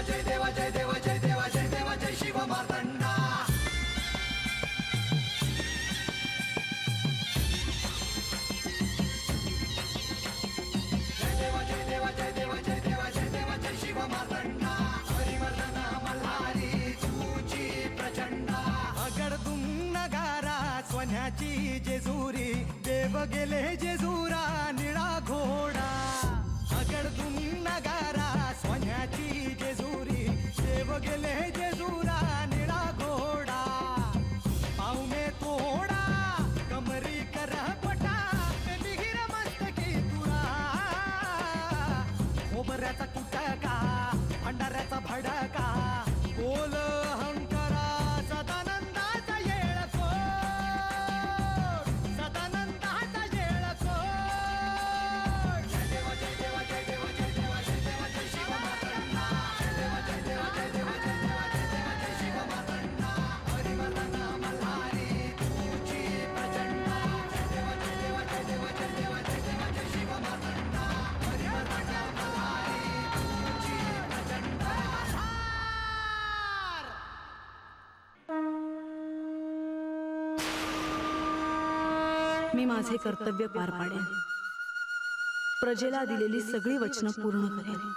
जय देवा जय देवा जय देवा जय देवा जय शिव मार्तंडा. जय देवा जय देवा जय देवा जय देवा जय देवा जय शिव मार्तंडा. हरिवर्धन मल्हारी तुझी प्रचंडा. अगडदुम नगारा सोन्याची जेजुरी देव गेले जेजुरा निळा घोडा. अगडदुम नगारा सोन्याची जेजुरी देव गेले जेजुरा निळा घोडा. पावमे तोडा कमरी कर पटा बिहिर मस्तकी तुरा. खोबऱ्याचा कुटका भंडाऱ्याचा भडका बोल अहंकारा सदानंदाचा येळकोट. सदानंदाचा येळकोट. जय देवा जय देवा जय देवा जय देवा जय देवा जय शिव मार्तंडा. जय देवा जय देवा जय देवा जय देवा जय देवा जय शिव मार्तंडा. हरिवर्धन मल्हारी तुझी प्रचंडा. जय देवा जय देवा जय देवा जय देवा जय देवा जय शिव मार्तंडा. हरिवर्धन मल्हारी तुझी प्रचंडा. मी माझे कर्तव्य पार पाडेन. प्रजेला दिलेली सगळी वचनं पूर्ण करेन.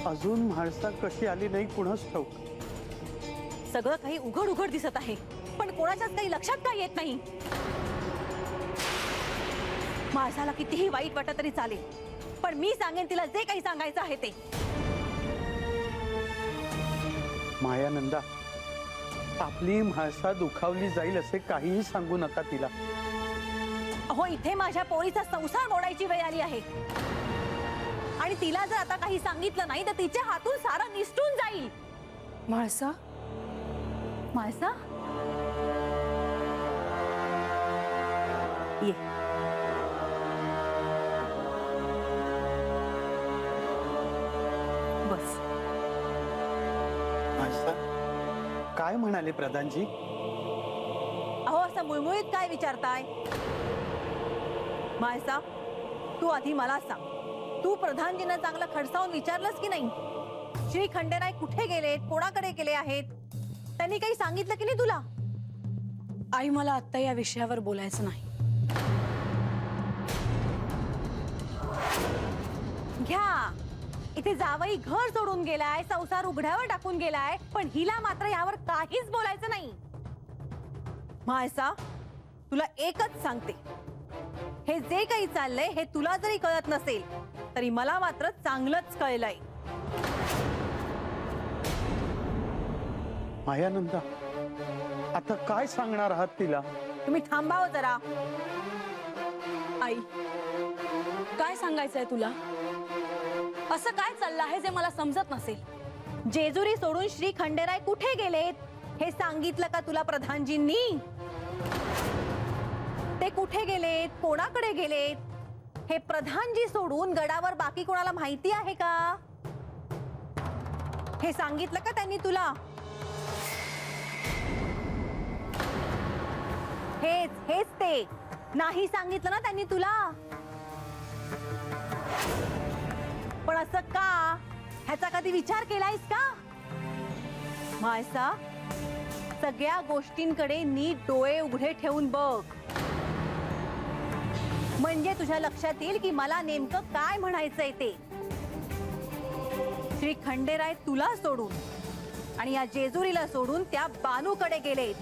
अजून म्हाळसा कशी आली नाही कुणास ठाऊक. सगळं काही उघड उघड दिसत आहे, पण कोणाच्याच काही लक्षात का येत नाही. माणसाला कितीही वाईट वाटत तरी चालेल, पण मी सांगेन तिला जे काही सांगायचं आहे ते. मायानंदा, आपली म्हाळसा दुखावली जाईल असे काहीही सांगू नका तिला. अहो, इथे माझ्या पोरीचा संसार मोडायची वेळ आली आहे आणि तिला जर आता काही सांगितलं नाही तर तिच्या हातून सारा निसटून जाईल. म्हाळसा, माळसा, ये. बस. म्हाळसा, काय म्हणाले प्रधानजी? अहो, असं मुळमुळीत काय विचारताय? माळसा, तू आधी मला सांग, तू प्रधानजींना चांगलं खडसावून विचारलंस की नाही? श्री खंडेराय कुठे गेलेत, कोणाकडे गेले आहेत, त्यांनी काही सांगितलं की नाही तुला? आई, मला आत्ता या विषयावर बोलायचं नाही. घ्या, इथे जावई घर सोडून गेलाय, संसार उघड्यावर टाकून गेलाय, पण हिला मात्र यावर काहीच बोलायचं नाही. माळसा, तुला एकच सांगते, हे जे काही चाललंय हे तुला जरी कळत नसेल तरी मला मात्र चांगलंच कळलंय. मायानंदा, आता काय सांगणार आहात तिला? तुम्ही थांबावं जरा. आई, काय सांगायचंय तुला? असं काय चाललं आहे जे मला समजत नसेल? जेजुरी सोडून श्री खंडेराय कुठे गेलेत हे सांगितलं का तुला प्रधानजींनी? ते कुठे गेलेत, कोणाकडे गेलेत हे प्रधानजी सोडून गडावर बाकी कोणाला माहिती आहे का? हे सांगितलं का त्यांनी तुला? हेच हेच ते नाही सांगितलं ना त्यांनी तुला? पण असं का, ह्याचा कधी विचार केलायस का? माळसा, सगळ्या गोष्टींकडे नीट डोळे उघडे ठेवून बघ, म्हणजे तुझ्या लक्षात येईल की मला नेमकं काय म्हणायचंय ते. श्री खंडेराय तुला सोडून आणि या जेजुरीला सोडून त्या बानूकडे गेलेत.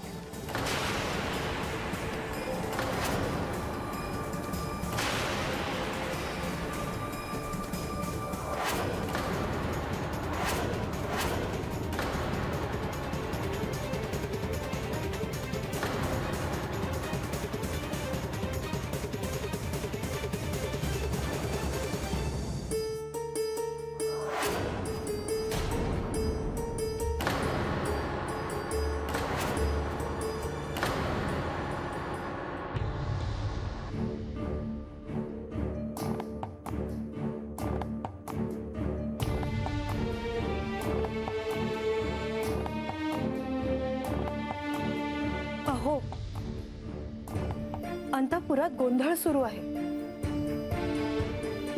पुरात गोंधळ सुरू आहे.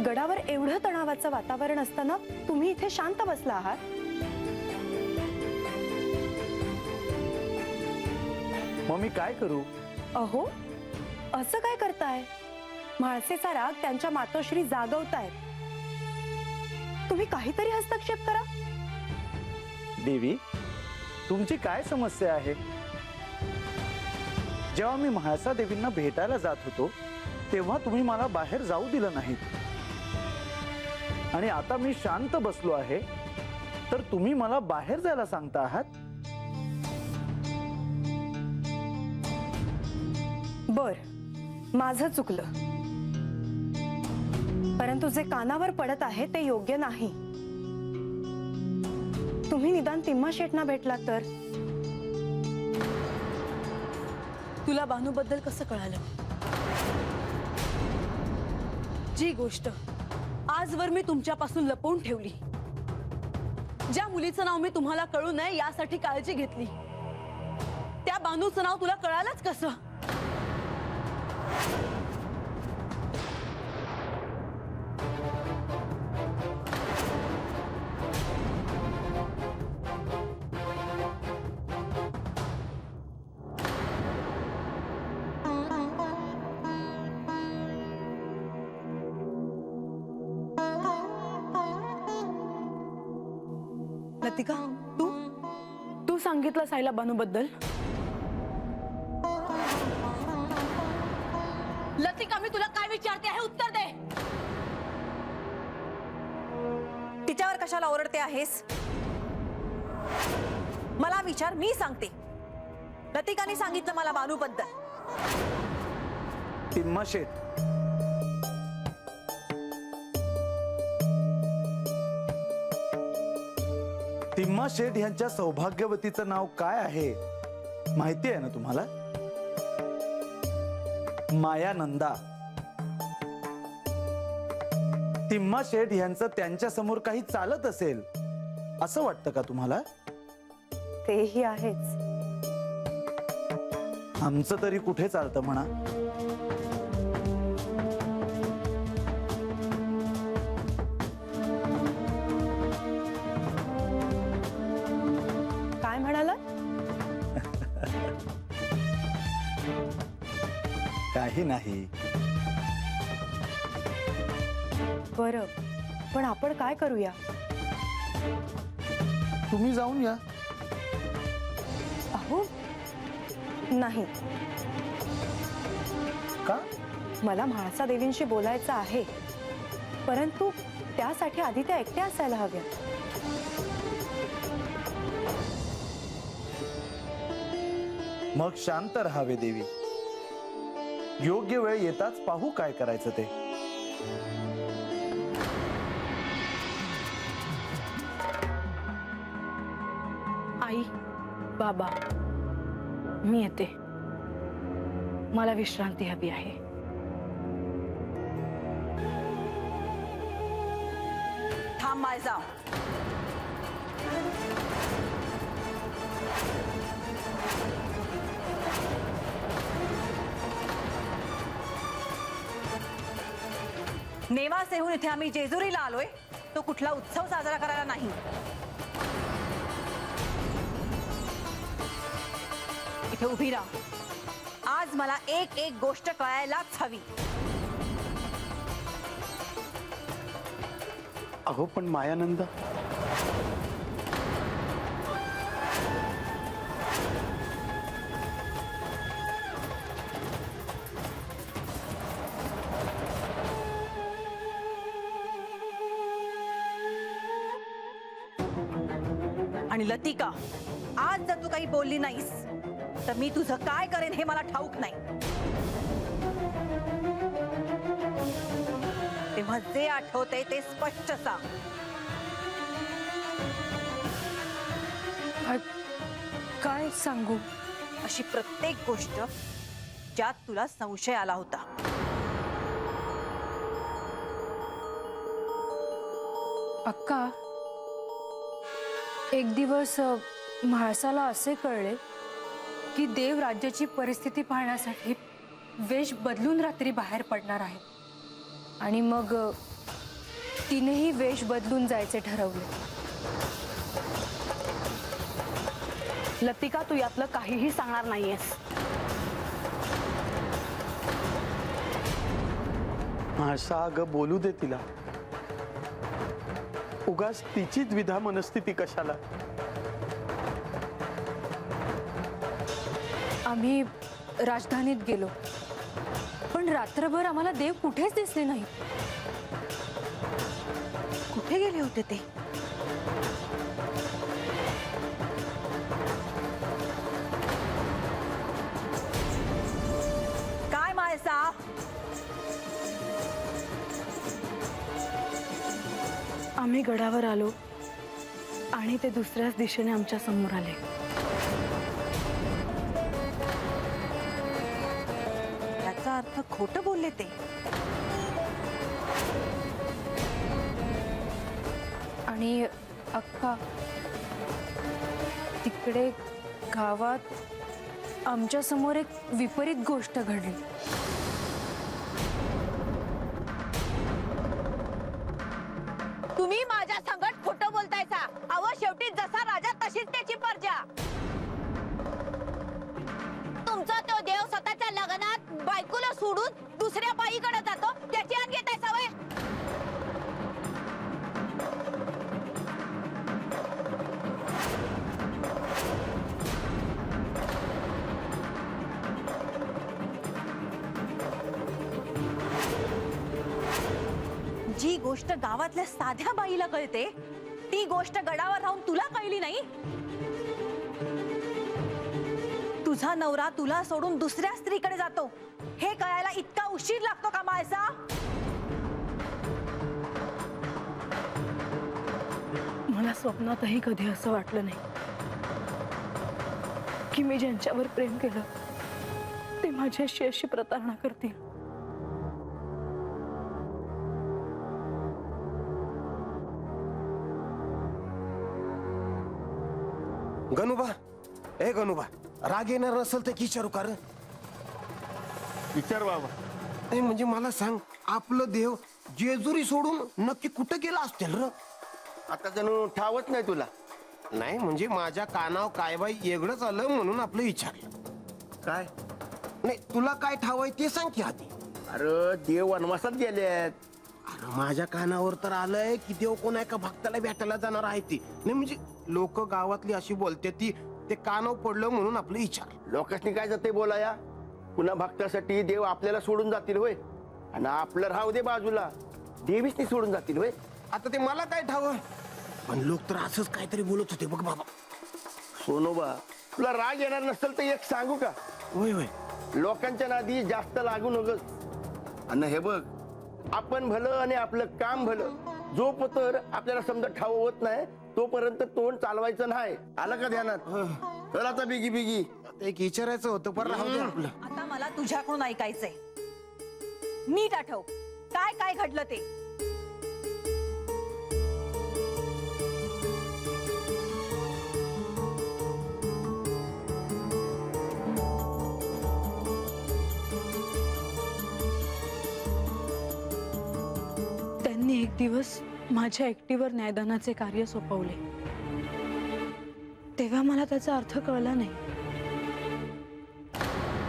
गडावर एवढं तणावाचं वातावरण असताना तुम्ही इथे शांत बसला आहात. मग मी काय करू? अहो, असं काय करताय? म्हाळसेचा राग त्यांच्या मातोश्री जागवतायत. तुम्ही काहीतरी हस्तक्षेप करा. देवी, तुमची काय समस्या आहे? जेव्हा मी म्हाळसा देवींना भेटायला जात होतो तेव्हा तुम्ही मला बाहेर जाऊ दिलं नाहीत, आणि आता मी शांत बसलो आहे तर तुम्ही मला बाहेर जायला सांगता आहात. बर, माझं चुकलं, परंतु जे कानावर पडत आहे ते योग्य नाही. तुम्ही निदान तिम्मा शेटना भेटला तर. तुला बानूबद्दल कसं कळालं? जी गोष्ट आजवर मी तुमच्यापासून लपवून ठेवली, ज्या मुलीचं नाव मी तुम्हाला कळू नये यासाठी काळजी घेतली, त्या बानूचं नाव तुला कळालंच कसं? लतिका, तू सांगितलं सायला बानूबद्दल? लतिका, मी तुला काय विचारते आहे उत्तर दे. तिच्यावर कशाला ओरडते आहेस? मला विचार, मी सांगते. लतिकाने सांगितलं मला बानूबद्दल. तिम्मा शेठ, तिम्मा शेठ यांच्या सौभाग्यवतीचं नाव काय आहे माहिती आहे ना तुम्हाला? मायानंदा. तिम्मा शेठ यांचं त्यांच्या समोर काही चालत असेल असं वाटतं का तुम्हाला? तेही आहेच. आमचं तरी कुठे चालतं म्हणा. काय म्हणाला? काही नाही. बरं, पण आपण काय करूया? तुम्ही जाऊन या. अहो नाही, का? मला म्हाळसा देवींशी बोलायचं आहे, परंतु त्यासाठी आधी त्या एकट्या असायला हव्या. मग शांत राहावे देवी. योग्य वेळ येताच पाहू काय करायचं ते. आई, बाबा, मी येते. मला विश्रांती हवी आहे. थांब माळसा. नेवासेहून इथे आम्ही जेजुरीला आलोय, तो कुठला उत्सव साजरा करायला नाही. इथे उभी राहा. आज मला एक एक गोष्ट कळायलाच हवी. अहो पण मायानंदा, आणि लतिका, आज जर तू काही बोलली नाहीस तर मी तुझं काय करेन हे मला ठाऊक नाही. तेव्हा जे आठवतंय ते स्पष्ट सांग. काय सांगू? अशी प्रत्येक गोष्ट ज्यात तुला संशय आला होता. अक्का, एक दिवस म्हाळसाला असे कळले की देव राज्याची परिस्थिती पाहण्यासाठी वेश बदलून रात्री बाहेर पडणार आहे आणि मग तिनेही वेश बदलून जायचे ठरवले. लतिका, तू यातलं काहीही सांगणार नाहीयेस. म्हाळसा, अगं बोलू दे तिला. उगाच तिची द्विधा मनस्थिती कशाला? आम्ही राजधानीत गेलो, पण रात्रभर आम्हाला देव कुठेच दिसले नाही. कुठे गेले होते ते? काय माळसा? आम्ही गडावर आलो आणि ते दुसऱ्याच दिशेने आमच्या समोर आले. याचा अर्थ खोटं बोलले ते. आणि अक्का, तिकडे गावात आमच्या समोर एक विपरीत गोष्ट घडली. तुम्ही माझ्या संगत खोटं बोलतायचा. अहो, शेवटी जसा राजा तशीच त्याची प्रजा. तुमचा तो देव स्वतःच्या लग्नात बायकोला सोडून दुसऱ्या बाईकडे जातो, त्याची आण घेताय सवय. जी गोष्ट गावातल्या साध्या बाईला कळते, ती गोष्ट गडावर राहून तुला कळली नाही. तुझा नवरा तुला सोडून दुसऱ्या स्त्रीकडे जातो हे कळायला इतका उशीर लागतो का माळसा? मला स्वप्नातही कधी असं वाटलं नाही की मी ज्यांच्यावर प्रेम केलं ते माझ्याशी अशी प्रतारणा करतील. गणुबा, ए गणुबा, राग येणार नसेल तर विचारू का? विचार बाबा. नाही म्हणजे मला सांग, आपलं देव जेजुरी सोडून नक्की कुठं गेला असतील र? आता जणू ठावच नाही तुला. नाही म्हणजे माझ्या कानावर काय बाई वेगळंच आलं म्हणून आपलं विचारलं. काय? नाही तुला काय ठाव आहे ते सांग की आधी. अरे देव वनवासात गेलेत. अरे माझ्या कानावर तर आलंय की देव कोणा एका भक्ताला भेटायला जाणार आहे ती. नाही म्हणजे लोक गावातली अशी बोलते ती, ते कानावर पडलं म्हणून आपलं विचारलं. लोकांनी काय जाते बोलाया? पुन्हा भक्तासाठी देव आपल्याला सोडून जातील होय? आणि आपलं राहू दे बाजूला, देवीच सोडून जातील होय? आता ते मला काय ठाव आहे, पण लोक तर असंच काहीतरी बोलत होते बघ बाबा. सोनोबा, तुला राग येणार नसेल तर एक सांगू का? होय होय. लोकांच्या नादी जास्त लागू नकोस. आणि हे बघ, आपण भलं आणि आपलं काम भलं, जो पतर आपल्याला समजा ठाव होत नाही तोपर्यंत तोंड चालवायचं नाही. आलं का ध्यानात? चल आता बिगी बिगी. आता एक विचारायचं होतं पण राहू दे आपलं. आता मला तुझ्याकडून ऐकायचंय. नीट आठव काय काय घडलं ते. त्यांनी एक दिवस माझ्या एकटीवर न्यायदानाचे कार्य सोपवले. तेव्हा मला त्याचा अर्थ कळला नाही,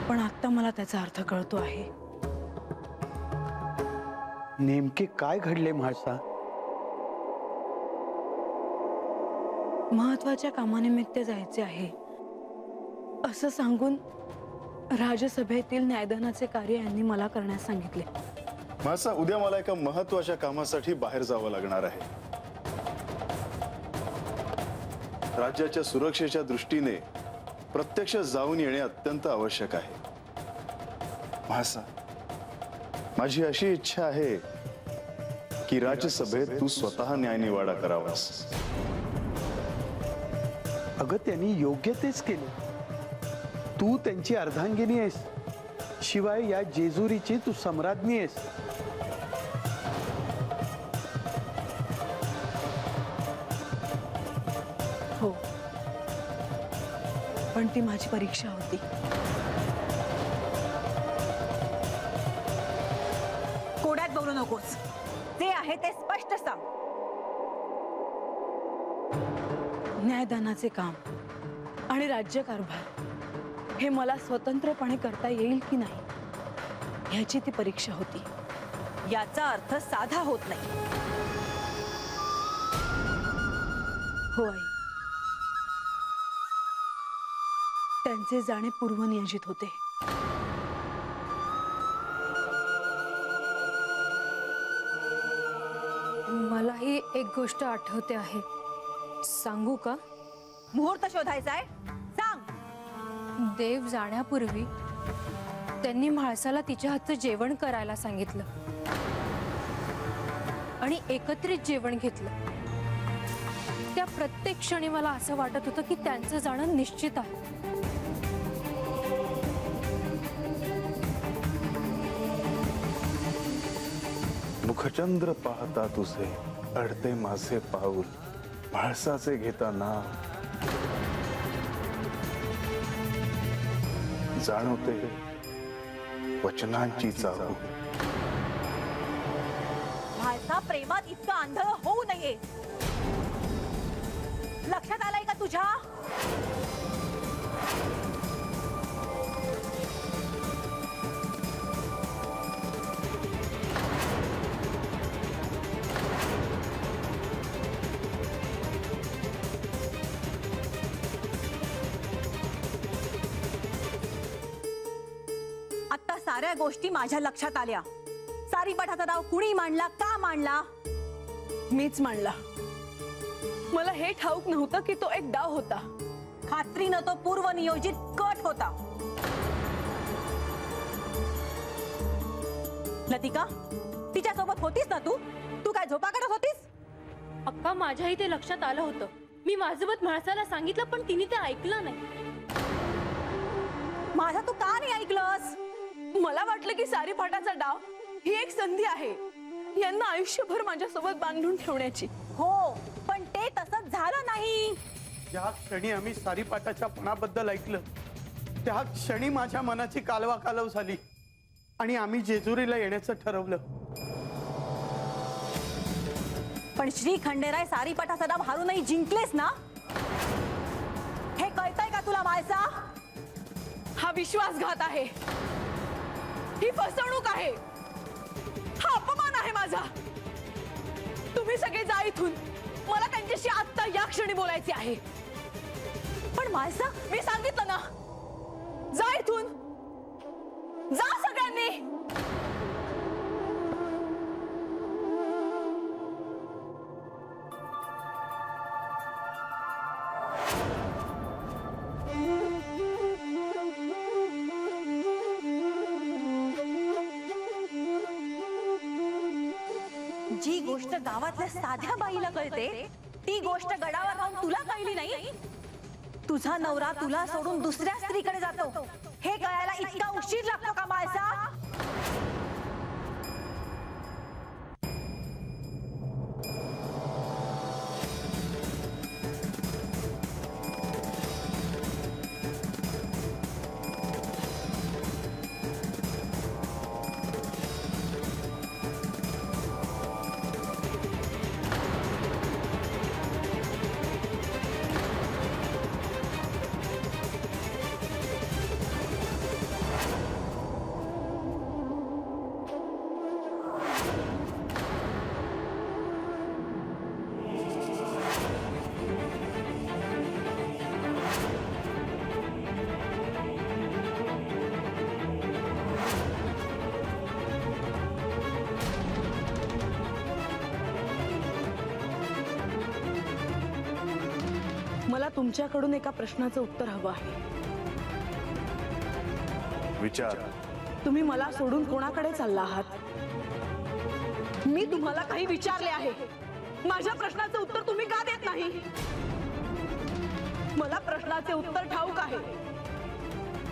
पण आता मला त्याचा अर्थ कळतो आहे. नेमके काय घडले म्हाळसा? महत्वाच्या कामानिमित्त जायचे आहे असं सांगून राजसभेतील न्यायदानाचे कार्य यांनी मला करण्यास सांगितले. मासा, उद्या मला एका महत्वाच्या कामासाठी बाहेर जावं लागणार आहे. राज्याच्या सुरक्षेच्या दृष्टीने प्रत्यक्ष जाऊन येणे अत्यंत आवश्यक आहे. मासा, माझी अशी इच्छा आहे की राज्यसभेत तू स्वतः न्यायनिवाडा करावास. अगं त्यांनी योग्य तेच केले. तू त्यांची अर्धांगिनी आहेस, शिवाय या जेजुरीची तू सम्राज्ञी आहेस. हो, पण ती माझी परीक्षा होती. नकोस. ते आहे ते स्पष्ट सांग. न्यायदानाचे काम आणि राज्यकारभार हे मला स्वतंत्रपणे करता येईल की नाही ह्याची ती परीक्षा होती. याचा अर्थ साधा होत नाही. हो आई, त्यांचे जाणे पूर्वनियोजित होते. मलाही एक गोष्ट आठवते आहे, सांगू का? मुहूर्त शोधायचा आहे, सांग. देव जाण्यापूर्वी त्यांनी म्हाळसाला तिच्या हातचं जेवण करायला सांगितलं आणि एकत्रित जेवण घेतलं. त्या प्रत्येक क्षणी मला असं वाटत होतं की त्यांचं जाणं निश्चित आहे. मुखचंद्र पाहता तुझे अडते माझे पाऊल, म्हाळसाचे घेताना जाणवते वचनांची चाहूल. म्हाळसा प्रेमात इतका आंधळ होऊ नये. लक्षात आलंय का तुझ्या? आता साऱ्या गोष्टी माझ्या लक्षात आल्या. सारीपाठाचा डाव कुणी मांडला, का मांडला? मीच मांडला. मला हे ठाऊक नव्हतं की तो एक डाव होता. खात्रीनं तो पूर्वनियोजित कट होता. लतिका, तिच्या सोबत होतीस ना तू? तू काय झोपा काढत होतीस? अक्का, माझ्याही ते लक्षात आलं होतं. मी माझं मत म्हाळसाला सांगितलं पण तिने ते ऐकलं नाही. माझा तू का नाही ऐकलंस? मला वाटलं की सारीपाठाचा डाव ही एक संधी आहे यांना आयुष्यभर माझ्यासोबत बांधून ठेवण्याची. हो, पण ते तसंच झालं नाही. ज्या क्षणी आम्ही सारीपाठाच्या पणाबद्दल ऐकलं त्या क्षणी माझ्या मनाची कालवाकालव झाली आणि आम्ही जेजुरीला येण्याचं ठरवलं. पण श्री खंडेराय सारीपाठाचा डाव हारूनही जिंकलेस ना? हे कळतंय का तुला म्हाळसा? हा विश्वासघात आहे, ही फसवणूक आहे, हा अपमान आहे माझा. तुम्ही सगळे जा इथून. मला त्यांच्याशी आत्ता या क्षणी बोलायचे आहे. पण म्हाळसा, मी सांगितलं ना, जा इथून. जा सगळ्यांनी. जी गोष्ट गावातल्या साध्या बाईला कळते ती गोष्ट गडावर राहून तुला कळली नाही. तुझा नवरा तुला सोडून दुसऱ्या स्त्रीकडे जातो हे कळायला इतका उशीर लागतो का म्हाळसा? मला तुमच्याकडून एका प्रश्नाचं उत्तर हवं आहे. विचार. तुम्ही मला सोडून कोणाकडे चालला आहात? मी तुम्हाला काही विचारले आहे. माझ्या प्रश्नाचं उत्तर तुम्ही का देत नाही? मला प्रश्नाचे उत्तर ठाऊक आहे,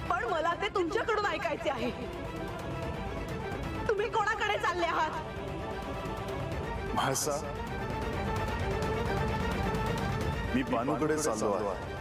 पण मला ते तुमच्याकडून ऐकायचे आहे. तुम्ही कोणाकडे चालले आहात? म्हाळसा, मी बानूकडे चाललो आहे.